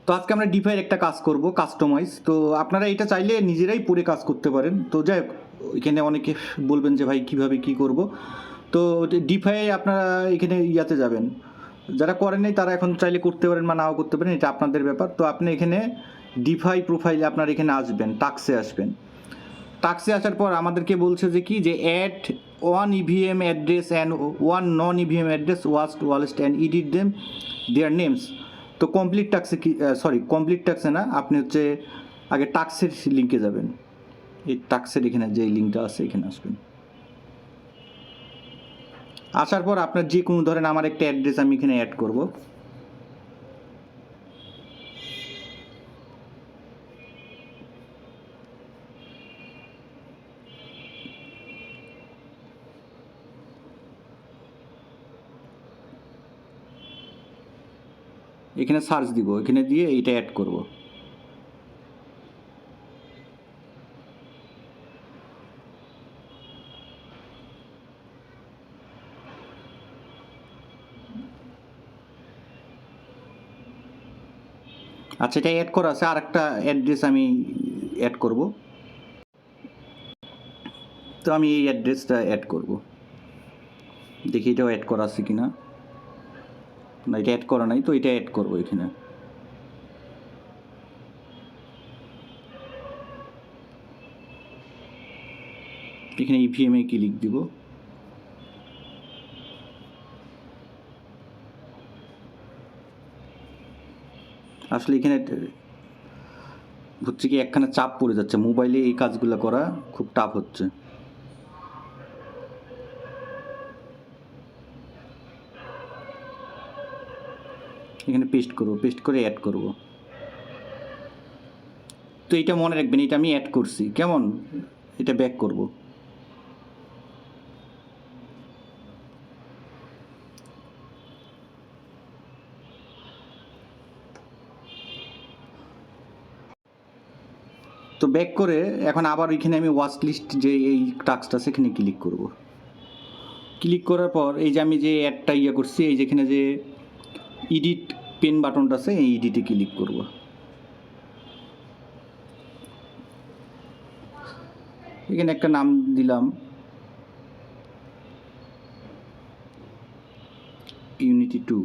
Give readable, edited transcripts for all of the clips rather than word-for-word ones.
তো আজকে আমরা ডিফাইয়ের একটা কাজ করব, কাস্টমাইজ। তো আপনারা এটা চাইলে নিজেরাই পড়ে কাজ করতে পারেন। তো যাই হোক, এখানে অনেকে বলবেন যে ভাই কীভাবে কী করব। তো ডিফাই আপনারা এখানে ইয়াতে যাবেন, যারা করেন নাই তারা এখন চাইলে করতে পারেন বা নাও করতে পারেন, এটা আপনাদের ব্যাপার। তো আপনি এখানে ডিফাই প্রোফাইলে আপনার এখানে আসবেন, টাক্সে আসবেন। টাক্সে আসার পর আমাদেরকে বলছে যে কি, যে add one EVM address and one non EVM address ওয়ালেস্ট and edit them their names. তো কমপ্লিট টাক্সে কি, কমপ্লিট টাক্সে না, আপনি হচ্ছে আগে টাক্সের লিঙ্কে যাবেন। এই টাক্সের এখানে যে লিঙ্কটা আছে এখানে আসবেন। আসার পর আপনার যে কোনো ধরেন আমার একটা অ্যাড্রেস আমি এখানে অ্যাড করব। এখানে সার্চ দিব, এখানে দিয়ে এইটা অ্যাড করব। আচ্ছা, এটা অ্যাড করা আছে, আর একটা অ্যাড্রেস আমি অ্যাড করব। তো আমি এই অ্যাড্রেসটা অ্যাড করব, দেখি এটাও অ্যাড করা আছে কি না। না, এটা অ্যাড করা নাই, তো এটা অ্যাড করব এখানে। এখানে ইভিএম এ ক্লিক দিব। আসলে এখানে হচ্ছে কি একখানা চাপ পড়ে যাচ্ছে, মোবাইলে এই কাজগুলো করা খুব টাফ হচ্ছে। এখানে পেস্ট করব, পেস্ট করে অ্যাড করব। তো এটা মনে রাখবেন, এটা আমি অ্যাড করছি, কেমন? এটা ব্যাক করব। তো ব্যাক করে এখন আবার এখানে আমি ওয়াচ লিস্ট যে এই টাস্কটা সেখানে ক্লিক করব। ক্লিক করার পর এই যে আমি যে অ্যাডটা ইয়ে করছি, এই যেখানে যে এডিট পেন বাটনটা আছে, এই এডিটে ক্লিক করব। এখানে একটা নাম দিলাম, ইউনিটি 2।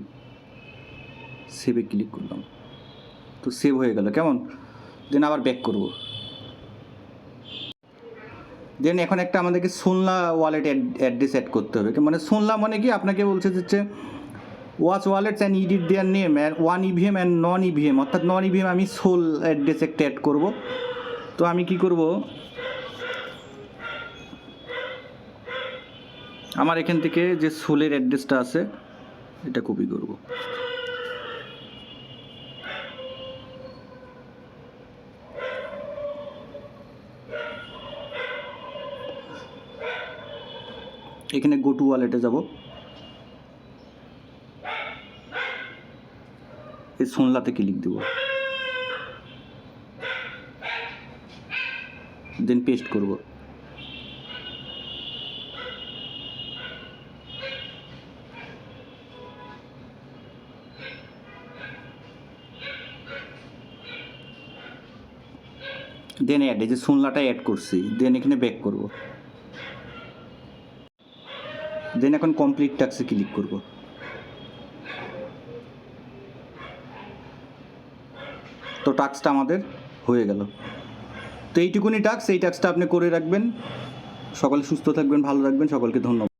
সেভে ক্লিক করলাম, তো সেভ হয়ে গেল, কেমন? দেন আবার ব্যাক করব। দেন এখন একটা আমাদেরকে সোনলা ওয়ালেট অ্যাড্রেস অ্যাড করতে হবে। মানে সোনলা মানে কি, আপনাকে বলছে যে watch wallets and edit there name and one EVM and non EVM, অর্থাৎ নন ইভিএম আমি সোল অ্যাড্রেস একটা অ্যাড করব। তো আমি কি করব, আমার এখান থেকে যে সোলের অ্যাড্রেসটা আছে এটা কপি করব। এখানে গো টু ওয়ালেটে যাব, এই সোনলাতে ক্লিক দেব, দেন পেস্ট করব। দেন অ্যাড, এই যে সোনলাটা অ্যাড করছি, দেন এখানে ব্যাক করব। দেন এখন কমপ্লিট টাস্কে ক্লিক করব। তো টাস্কটা আমাদের হয়ে গেল। তো এইটুকুনি টাস্ক, এই টাস্কটা আপনি করে রাখবেন। সকলে সুস্থ থাকবেন, ভালো রাখবেন, সকলকে ধন্যবাদ।